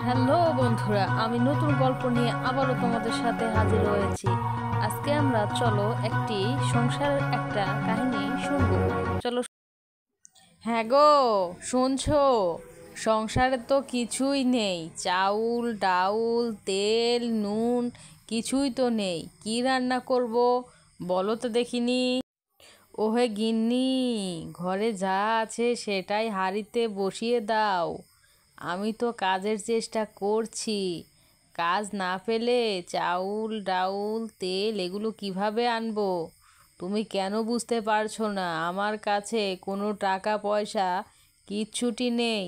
Hello বন্ধুরা, আমি নতুন গল্প নিয়ে আবারও তোমাদের সাথে হাজির হয়েছি। আজকে আমরা চলো একটি সংসারের একটা কাহিনী শুনবো। চলো। হ্যাঁ গো, শুনছো? সংসারে তো কিছুই নেই, চাউল ডাউল তেল নুন কিছুই তো নেই। কি রান্না করব বলো তো দেখিনি। ওহে গিন্নি, ঘরে যা আছে সেটাই হাঁড়িতে বসিয়ে দাও। আমি তো কাজের চেষ্টা করছি, কাজ না পেলে চাউল ডাউল তেল এগুলো কিভাবে আনবো? তুমি কেন বুঝতে পারছো না? আমার কাছে কোনো টাকা পয়সা কিচ্ছুটি নেই,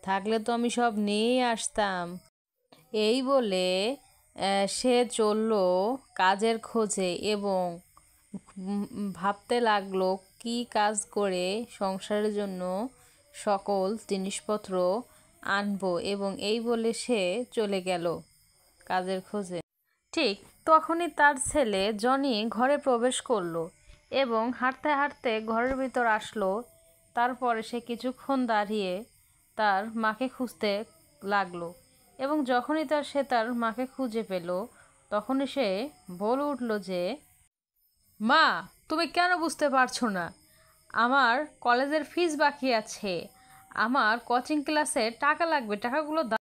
থাকলে তো আমি সব নিয়েই আসতাম। এই বলে সে চলল কাজের খোঁজে এবং ভাবতে লাগলো কি কাজ করে সংসারের জন্য সকল জিনিসপত্র আনবো, এবং এই বলে সে চলে গেল কাজের খোঁজে। ঠিক তখনই তার ছেলে জনি ঘরে প্রবেশ করলো এবং হাঁটতে হাঁটতে ঘরের ভিতর আসলো। তারপরে সে কিছুক্ষণ দাঁড়িয়ে তার মাকে খুঁজতে লাগলো, এবং যখনই তার মাকে খুঁজে পেল, তখনই সে বলে উঠল যে, মা, তুমি কেন বুঝতে পারছো না? আমার কলেজের ফিস বাকি আছে, আমার কোচিং ক্লাসে টাকা লাগবে, টাকাগুলো